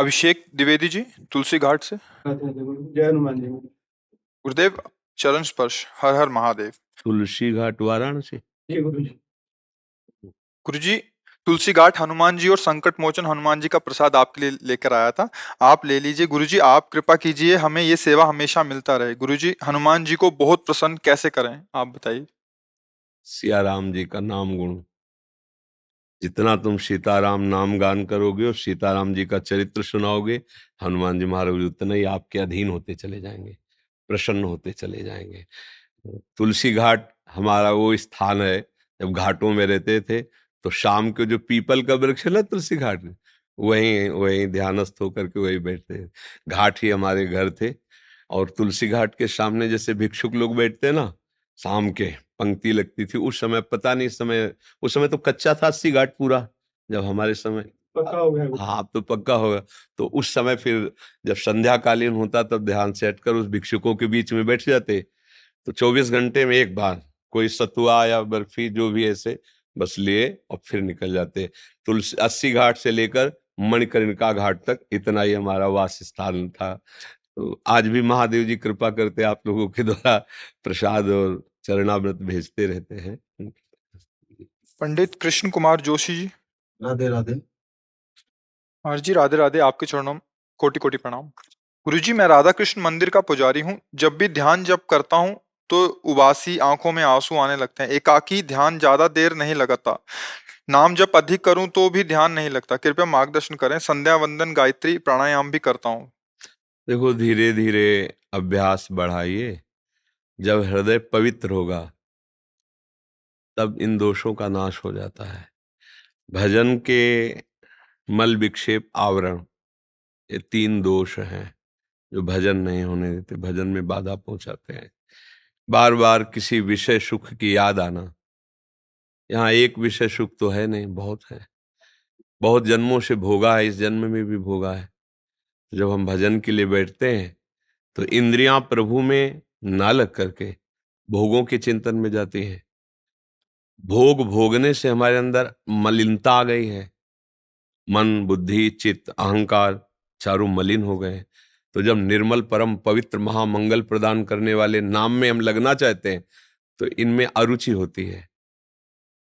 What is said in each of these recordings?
अभिषेक द्विवेदी जी, तुलसी घाट से। जय हनुमान जी। गुरुदेव, चरण स्पर्श। हर हर महादेव। तुलसी घाट वाराणसी। जी गुरु जी। गुरुजी, तुलसी घाट हनुमान जी और संकट मोचन हनुमान जी का प्रसाद आपके लिए लेकर आया था, आप ले लीजिए। गुरुजी, आप कृपा कीजिए, हमें ये सेवा हमेशा मिलता रहे। गुरुजी, हनुमान जी को बहुत प्रसन्न कैसे करें, आप बताइए। सिया राम जी का नाम गुण, जितना तुम सीताराम नाम गान करोगे और सीताराम जी का चरित्र सुनाओगे, हनुमान जी महाराज उतना ही आपके अधीन होते चले जाएंगे, प्रसन्न होते चले जाएंगे। तुलसी घाट हमारा वो स्थान है, जब घाटों में रहते थे तो शाम को जो पीपल का वृक्ष है ना तुलसी घाट में, वहीं वहीं ध्यानस्थ होकर के वहीं बैठते थे। घाट ही हमारे घर थे। और तुलसी घाट के सामने जैसे भिक्षुक लोग बैठते ना, शाम के पंक्ति लगती थी। उस समय पता नहीं, उस समय तो कच्चा था 80 घाट पूरा, जब हमारे समय पक्का हो गया। हाँ अब तो पक्का होगा। तो उस समय फिर जब संध्या कालीन होता तब ध्यान से हटकर उस भिक्षुकों के बीच में बैठ जाते। तो 24 घंटे में एक बार कोई सतुआ या बर्फी जो भी ऐसे बस लिए और फिर निकल जाते। तुलसी 80 घाट से लेकर मणिकर्णिका घाट तक इतना ही हमारा वास स्थान था। तो आज भी महादेव जी कृपा करते आप लोगों के द्वारा प्रसाद और चरणामृत भेजते रहते हैं। पंडित कृष्ण कुमार जोशी जी। राधे राधे। महाराज जी, राधे राधे। आपके चरणों में कोटि कोटि प्रणाम। गुरुजी, मैं राधा कृष्ण मंदिर का पुजारी हूँ। जब भी ध्यान जप करता हूँ तो उबासी, आंखों में आंसू आने लगते हैं। एकाकी ध्यान ज्यादा देर नहीं लगाता। नाम जप अधिक करूं तो भी ध्यान नहीं लगता। कृपया मार्गदर्शन करें। संध्या वंदन, गायत्री, प्राणायाम भी करता हूँ। देखो, धीरे धीरे अभ्यास बढ़ाइए। जब हृदय पवित्र होगा तब इन दोषों का नाश हो जाता है। भजन के मल विक्षेप, आवरण, ये 3 दोष हैं जो भजन नहीं होने देते, भजन में बाधा पहुंचाते हैं। बार बार किसी विषय सुख की याद आना। यहाँ एक विषय सुख तो है नहीं, बहुत है, बहुत जन्मों से भोगा है, इस जन्म में भी भोगा है। जब हम भजन के लिए बैठते हैं तो इंद्रियां प्रभु में ना लग करके भोगों के चिंतन में जाती हैं। भोग भोगने से हमारे अंदर मलिनता आ गई है। मन, बुद्धि, चित्त, अहंकार चारों मलिन हो गए। तो जब निर्मल, परम पवित्र, महामंगल प्रदान करने वाले नाम में हम लगना चाहते हैं तो इनमें अरुचि होती है।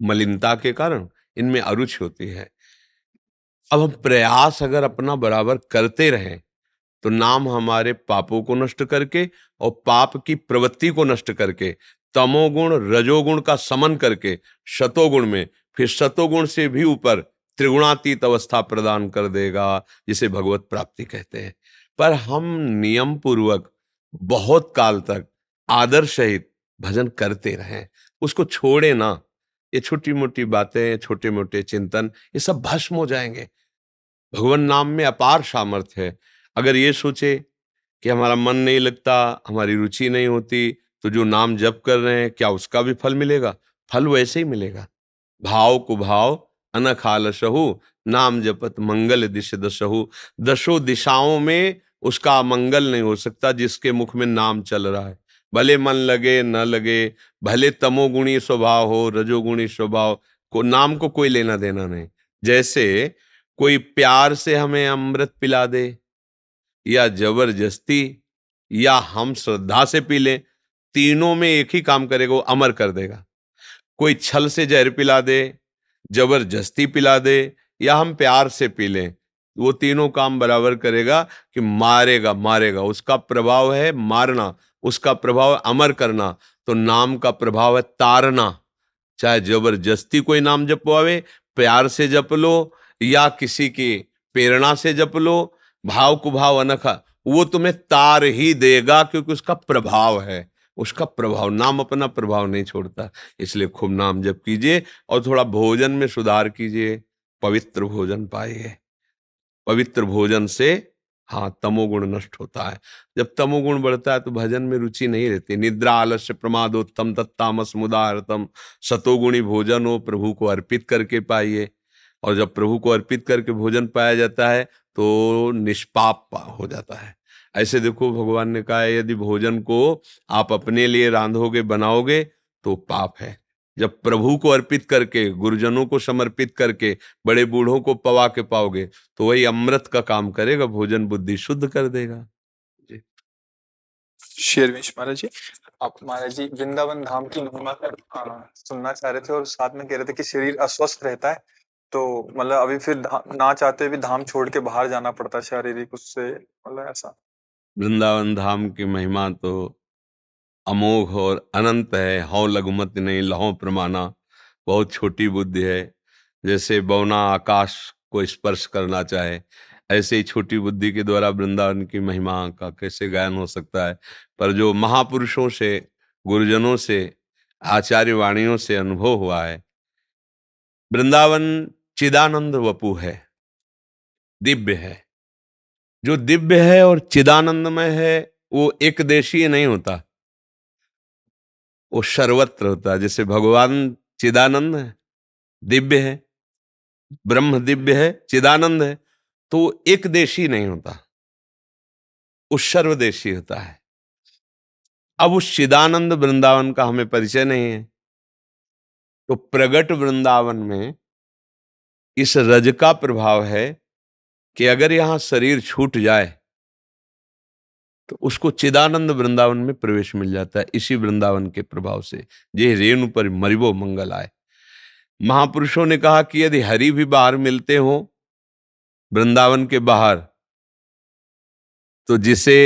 मलिनता के कारण इनमें अरुचि होती है। अब हम प्रयास अगर अपना बराबर करते रहें तो नाम हमारे पापों को नष्ट करके और पाप की प्रवृत्ति को नष्ट करके, तमोगुण रजोगुण का समन करके शतोगुण में, फिर शतोगुण से भी ऊपर त्रिगुणातीत अवस्था प्रदान कर देगा, जिसे भगवत प्राप्ति कहते हैं। पर हम नियम पूर्वक बहुत काल तक आदर सहित भजन करते रहें, उसको छोड़े ना। ये छोटी मोटी बातें, छोटे मोटे चिंतन, ये सब भस्म हो जाएंगे। भगवान नाम में अपार सामर्थ्य है। अगर ये सोचे कि हमारा मन नहीं लगता, हमारी रुचि नहीं होती, तो जो नाम जप कर रहे हैं क्या उसका भी फल मिलेगा? फल वैसे ही मिलेगा। भाव को भाव अनख आलसहु, नाम जपत मंगल दिश दसहु। दसों दिशाओं में उसका मंगल नहीं हो सकता जिसके मुख में नाम चल रहा है। भले मन लगे न लगे, भले तमोगुणी स्वभाव हो, रजोगुणी स्वभाव को, नाम को कोई लेना देना नहीं। जैसे कोई प्यार से हमें अमृत पिला दे या जबरदस्ती या हम श्रद्धा से पी लें, तीनों में एक ही काम करेगा, वो अमर कर देगा। कोई छल से जहर पिला दे, जबरदस्ती पिला दे या हम प्यार से पी लें, वो तीनों काम बराबर करेगा कि मारेगा मारेगा। उसका प्रभाव है मारना, उसका प्रभाव है अमर करना। तो नाम का प्रभाव है तारना। चाहे जबरदस्ती कोई नाम जपवावे, प्यार से जप लो या किसी की प्रेरणा से जप लो, भाव कुभाव अनखा, वो तुम्हें तार ही देगा, क्योंकि उसका प्रभाव है। उसका प्रभाव, नाम अपना प्रभाव नहीं छोड़ता। इसलिए खूब नाम जप कीजिए और थोड़ा भोजन में सुधार कीजिए। पवित्र भोजन पाइए। पवित्र भोजन से हाँ तमोगुण नष्ट होता है। जब तमोगुण बढ़ता है तो भजन में रुचि नहीं रहती। निद्रा आलस्य प्रमादोत्तम तत्तामस मुदारतम। सतोगुणी भोजन हो प्रभु को अर्पित करके पाइए। और जब प्रभु को अर्पित करके भोजन पाया जाता है तो निष्पाप हो जाता है। ऐसे देखो, भगवान ने कहा है यदि भोजन को आप अपने लिए रांधोगे बनाओगे तो पाप है, जब प्रभु को अर्पित करके, गुरुजनों को समर्पित करके, बड़े बूढ़ों को पवा के पाओगे तो वही अमृत का काम करेगा, भोजन बुद्धि शुद्ध कर देगा। जी। शेरविंश महाराज जी, आप महाराज जी वृंदावन धाम की महिमा कर सुनना चाह रहे थे और साथ में कह रहे थे कि शरीर अस्वस्थ रहता है, तो मतलब अभी फिर ना चाहते भी धाम छोड़ के बाहर जाना पड़ता है शारीरिक उससे, मतलब ऐसा। वृंदावन धाम की महिमा तो अमोघ और अनंत है। हौ लघुमति नहीं लहो प्रमाणा, बहुत छोटी बुद्धि है। जैसे बौना आकाश को स्पर्श करना चाहे, ऐसे ही छोटी बुद्धि के द्वारा वृंदावन की महिमा का कैसे गायन हो सकता है। पर जो महापुरुषों से, गुरुजनों से, आचार्य वाणियों से अनुभव हुआ है, वृंदावन चिदानंद वपु है, दिव्य है। जो दिव्य है और चिदानंदमय है वो एक देशीय नहीं होता, वो सर्वत्र होता है। जैसे भगवान चिदानंद है, दिव्य है, ब्रह्म दिव्य है, चिदानंद है, तो वो एक देशी नहीं होता, वो सर्वदेशी होता है। अब उस चिदानंद वृंदावन का हमें परिचय नहीं है, तो प्रगट वृंदावन में इस रज का प्रभाव है कि अगर यहां शरीर छूट जाए तो उसको चिदानंद वृंदावन में प्रवेश मिल जाता है। इसी वृंदावन के प्रभाव से जे रेणु पर मरिबो मंगल आए। महापुरुषों ने कहा कि यदि हरि भी बाहर मिलते हो वृंदावन के बाहर, तो जिसे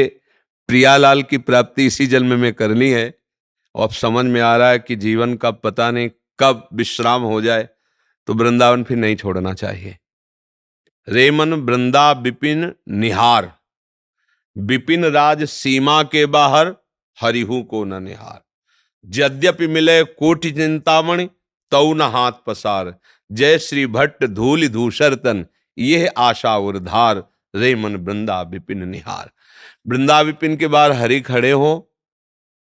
प्रियालाल की प्राप्ति इसी जन्म में करनी है, और अब समझ में आ रहा है कि जीवन का पता नहीं कब विश्राम हो जाए, तो वृंदावन फिर नहीं छोड़ना चाहिए। रेमन वृंदा विपिन निहार, विपिन राज सीमा के बाहर, हरिहु को न निहार। यद्यपि मिले कोटि चिंतामणि, तौ न हाथ पसार। जय श्री भट्ट धूलि धूसर तन, यह आशा उर्धार। रे मन वृंदा विपिन निहार। वृंदा विपिन के बाहर हरि खड़े हो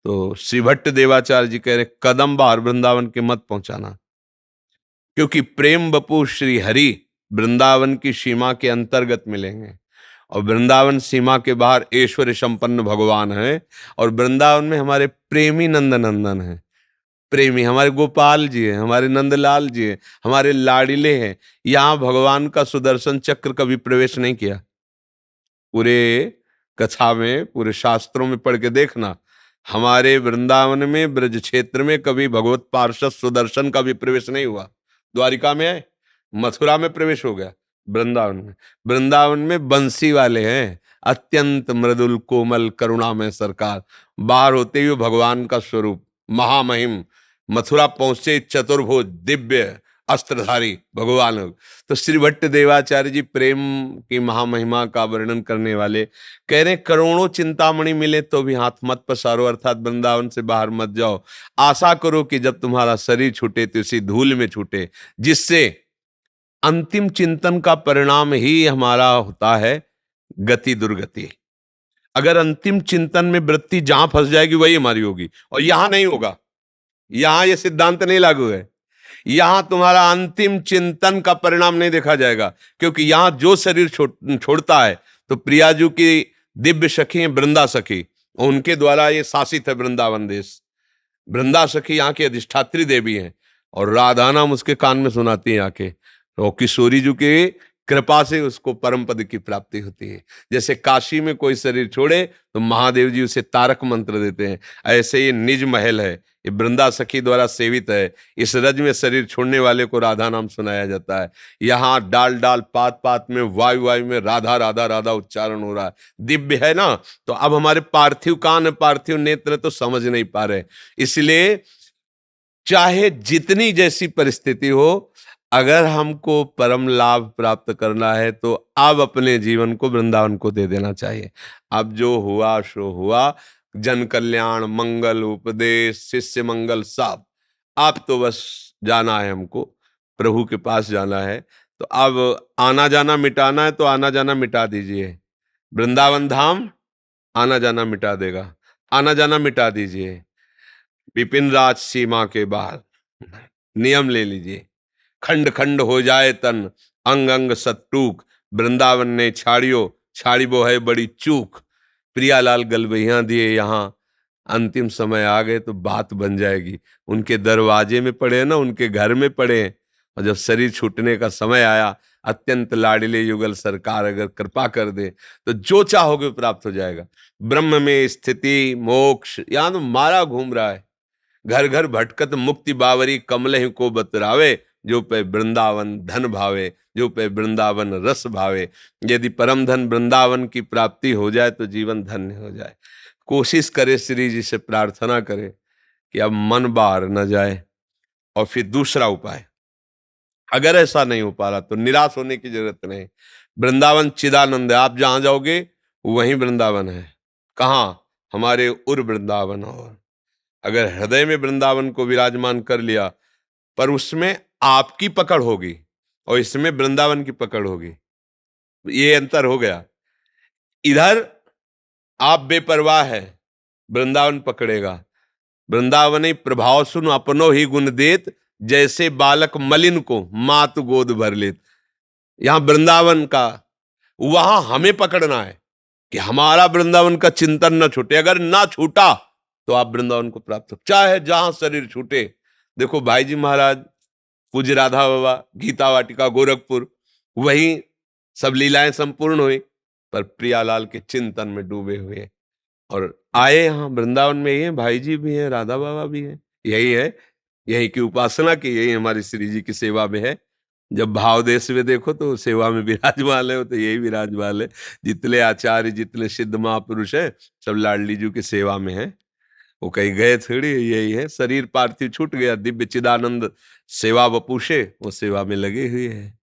तो श्री भट्ट देवाचार्य जी कह रहे कदम बाहर वृंदावन के मत पहुंचाना, क्योंकि प्रेम बपू श्री हरि वृंदावन की सीमा के अंतर्गत मिलेंगे, और वृंदावन सीमा के बाहर ऐश्वर्य संपन्न भगवान है, और वृंदावन में हमारे प्रेमी नंद नंदन है। प्रेमी हमारे गोपाल जी हैं, हमारे नंदलाल जी हैं, हमारे लाडिले हैं। यहां भगवान का सुदर्शन चक्र कभी प्रवेश नहीं किया। पूरे कथा में, पूरे शास्त्रों में पढ़ के देखना, हमारे वृंदावन में ब्रज क्षेत्र में कभी भगवत पार्षद सुदर्शन का भी प्रवेश नहीं हुआ। द्वारिका में है, मथुरा में प्रवेश हो गया, वृंदावन में बंसी वाले हैं, अत्यंत मृदुल कोमल करुणा में सरकार। बाहर होते हुए भगवान का स्वरूप महामहिम, मथुरा पहुंचे चतुर्भुज दिव्य अस्त्रधारी भगवान। तो श्री भट्ट देवाचार्य जी प्रेम की महामहिमा का वर्णन करने वाले कह रहे करोड़ों चिंतामणि मिले तो भी हाथ मत पसारो, अर्थात वृंदावन से बाहर मत जाओ। आशा करो कि जब तुम्हारा शरीर छूटे तो इसी धूल में छूटे, जिससे अंतिम चिंतन का परिणाम ही हमारा होता है गति दुर्गति। अगर अंतिम चिंतन में वृत्ति जहां फंस जाएगी वही हमारी होगी, और यहां नहीं होगा। यहां यह सिद्धांत नहीं लागू है। यहां तुम्हारा अंतिम चिंतन का परिणाम नहीं देखा जाएगा, क्योंकि यहां जो शरीर छोड़ता है तो प्रियाजू की दिव्य सखी है वृंदा सखी, उनके द्वारा ये शासित है वृंदावन देश। वृंदा सखी यहाँ की अधिष्ठात्री देवी हैं, और राधा नाम उसके कान में सुनाती है आके, और किशोरी जी की कृपा से उसको परम पद की प्राप्ति होती है। जैसे काशी में कोई शरीर छोड़े तो महादेव जी उसे तारक मंत्र देते हैं, ऐसे ये निज महल है, ये वृंदा सखी द्वारा सेवित है। इस रज में शरीर छोड़ने वाले को राधा नाम सुनाया जाता है। यहाँ डाल डाल पात पात में वायु वायु में राधा राधा राधा उच्चारण हो रहा है। दिव्य है ना। तो अब हमारे पार्थिव कान पार्थिव नेत्र तो समझ नहीं पा रहे, इसलिए चाहे जितनी जैसी परिस्थिति हो, अगर हमको परम लाभ प्राप्त करना है तो अब अपने जीवन को वृंदावन को दे देना चाहिए। अब जो हुआ सो हुआ, जन कल्याण मंगल उपदेश शिष्य मंगल सब, अब तो बस जाना है हमको, प्रभु के पास जाना है। तो अब आना जाना मिटाना है तो आना जाना मिटा दीजिए। वृंदावन धाम आना जाना मिटा देगा, आना जाना मिटा दीजिए। विपिन राज सीमा के बाहर नियम ले लीजिए, खंड खंड हो जाए तन अंग अंग सत्टूक। वृंदावन ने छाड़ियो छाड़ी वो है बड़ी चूक। प्रियालाल गलबैया दिए यहाँ अंतिम समय आ गए तो बात बन जाएगी। उनके दरवाजे में पड़े ना, उनके घर में पड़े, और जब शरीर छूटने का समय आया, अत्यंत लाडले युगल सरकार अगर कृपा कर दे तो जो चाहोगे प्राप्त हो जाएगा। ब्रह्म में स्थिति मोक्ष, यहां तो मारा घूम रहा है। घर घर भटकत मुक्ति बावरी, कमलहि को बतरावे, जो पे वृंदावन धन भावे, जो पे वृंदावन रस भावे। यदि परम धन वृंदावन की प्राप्ति हो जाए तो जीवन धन्य हो जाए। कोशिश करे, श्री जी से प्रार्थना करे कि अब मन बाहर न जाए। और फिर दूसरा उपाय, अगर ऐसा नहीं हो पा रहा तो निराश होने की जरूरत नहीं। वृंदावन चिदानंद है, आप जहां जाओगे वहीं वृंदावन है। कहाँ? हमारे उर वृंदावन। और अगर हृदय में वृंदावन को विराजमान कर लिया, पर उसमें आपकी पकड़ होगी और इसमें वृंदावन की पकड़ होगी, ये अंतर हो गया। इधर आप बेपरवाह है, वृंदावन पकड़ेगा। वृंदावनी प्रभाव सुन अपनो ही गुण देत, जैसे बालक मलिन को मात गोद भर लेत। यहां वृंदावन का, वहां हमें पकड़ना है कि हमारा वृंदावन का चिंतन न छूटे। अगर ना छूटा तो आप वृंदावन को प्राप्त हो, चाहे जहां शरीर छूटे। देखो भाई जी महाराज, पूज्य राधा बाबा, गीता वाटिका गोरखपुर, वही सब लीलाएं संपूर्ण हुई, पर प्रियालाल के चिंतन में डूबे हुए और आए यहाँ वृंदावन में। ही है, भाई जी भी हैं, राधा बाबा भी हैं, यही है, यही की उपासना की, यही हमारी श्री जी की सेवा में है। जब भाव देश में देखो तो सेवा में विराजमान है, तो यही विराजमान है। जितने आचार्य, जितने सिद्ध महापुरुष है, सब लाडली जी की सेवा में है। वो कहीं गए थोड़ी, यही है। शरीर पार्थिव छूट गया, दिव्य चिदानंद सेवा वपुषे, वो सेवा में लगे हुए हैं।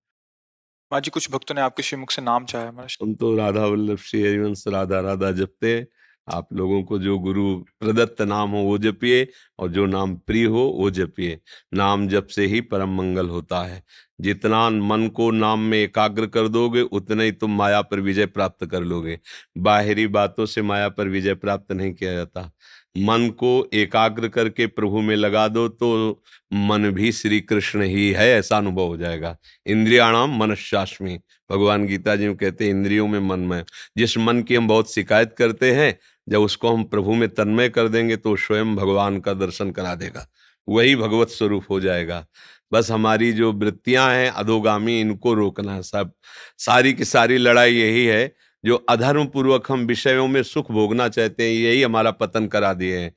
माँ जी, कुछ भक्तों ने आपके श्रीमुख से नाम चाहा हमारा। हम तो राधा वल्लभ श्री हरिवंश राधा राधा जपते हैं। आप लोगों को जो गुरु प्रदत्त नाम हो वो जपिए, और जो नाम प्रिय हो वो जपिए। नाम जप से ही परम मंगल होता है। जितना मन को नाम में एकाग्र कर दोगे, उतना ही तुम माया पर विजय प्राप्त कर लोगे। बाहरी बातों से माया पर विजय प्राप्त नहीं किया जाता। मन को एकाग्र करके प्रभु में लगा दो तो मन भी श्री कृष्ण ही है, ऐसा अनुभव हो जाएगा। इंद्रियाणाम मनश्चास्मि, भगवान गीता जी में कहते हैं इंद्रियों में मन में। जिस मन की हम बहुत शिकायत करते हैं, जब उसको हम प्रभु में तन्मय कर देंगे तो स्वयं भगवान का दर्शन करा देगा, वही भगवत स्वरूप हो जाएगा। बस हमारी जो वृत्तियां हैं अधोगामी, इनको रोकना है। सब सारी की सारी लड़ाई यही है। जो अधर्म पूर्वक हम विषयों में सुख भोगना चाहते हैं, यही हमारा पतन करा दिए हैं।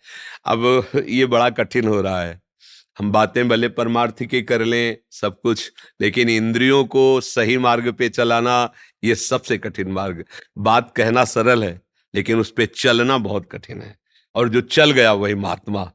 अब ये बड़ा कठिन हो रहा है। हम बातें भले परमार्थ की कर लें सब कुछ, लेकिन इंद्रियों को सही मार्ग पे चलाना ये सबसे कठिन मार्ग। बात कहना सरल है, लेकिन उस पे चलना बहुत कठिन है। और जो चल गया वही महात्मा,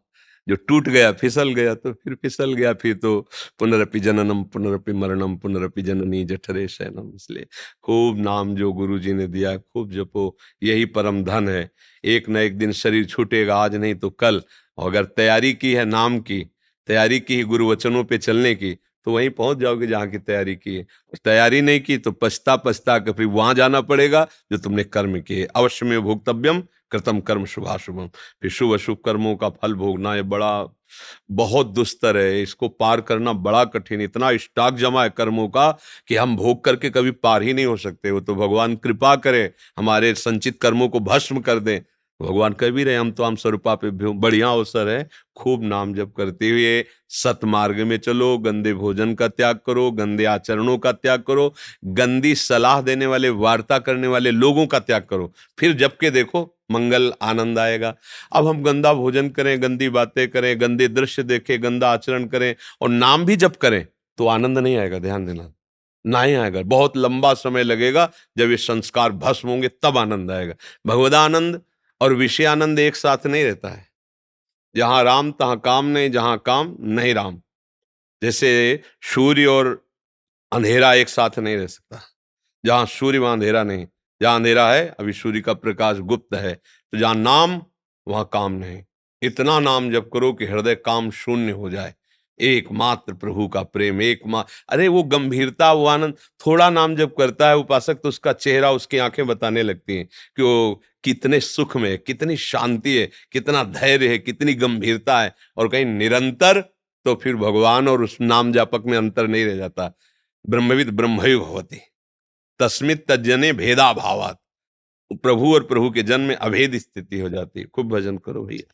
जो टूट गया, फिसल गया तो फिर फिसल गया, फिर तो पुनरपि जननम पुनरपि मरणम पुनरपि जननी जठरे शयनम। इसलिए खूब नाम जो गुरु जी ने दिया खूब जपो, यही परम धन है। एक न एक दिन शरीर छूटेगा, आज नहीं तो कल। और अगर तैयारी की है, नाम की तैयारी की है, गुरु वचनों पे चलने की, तो वहीं पहुंच जाओगे जहां की तैयारी की है। तैयारी नहीं की तो पछता पछता कर फिर वहां जाना पड़ेगा जो तुमने कर्म किए। अवश्य में भोक्तव्यम कृतम कर्म शुभाशुभम। फिर शुभ अशुभ कर्मों का फल भोगना ये बड़ा बहुत दुस्तर है। इसको पार करना बड़ा कठिन। इतना स्टॉक जमा है कर्मों का कि हम भोग करके कभी पार ही नहीं हो सकते। वो तो भगवान कृपा करे, हमारे संचित कर्मों को भस्म कर दें। भगवान कह भी रहे हम तो हम स्वरूपा पे बढ़िया अवसर है। खूब नाम जप करते हुए सतमार्ग में चलो, गंदे भोजन का त्याग करो, गंदे आचरणों का त्याग करो, गंदी सलाह देने वाले, वार्ता करने वाले लोगों का त्याग करो। फिर जप के देखो, मंगल आनंद आएगा। अब हम गंदा भोजन करें, गंदी बातें करें, गंदे दृश्य देखें, गंदा आचरण करें और नाम भी जप करें तो आनंद नहीं आएगा। ध्यान देना, नहीं आएगा। बहुत लंबा समय लगेगा। जब ये संस्कार भस्म होंगे तब आनंद आएगा। भगवदानंद और विषयानंद एक साथ नहीं रहता है। जहां राम तहां काम नहीं, जहां काम नहीं राम। जैसे सूर्य और अंधेरा एक साथ नहीं रह सकता। जहां सूर्य वहां अंधेरा नहीं, जहां अंधेरा है अभी सूर्य का प्रकाश गुप्त है। तो जहां नाम वहां काम नहीं। इतना नाम जप करो कि हृदय काम शून्य हो जाए। एकमात्र प्रभु का प्रेम, अरे वो गंभीरता, वो आनंद। थोड़ा नाम जप करता है उपासक तो उसका चेहरा, उसकी आंखें बताने लगती हैं कि वो कितने सुख में है, कितनी शांति है, कितना धैर्य है, कितनी गंभीरता है। और कहीं निरंतर, तो फिर भगवान और उस नाम जापक में अंतर नहीं रह जाता। ब्रह्मविद ब्रह्मैव भवति तस्मित् तज्जने भेदा भावात। प्रभु और प्रभु के जन्म में अभेद स्थिति हो जाती है। खूब भजन करो भैया।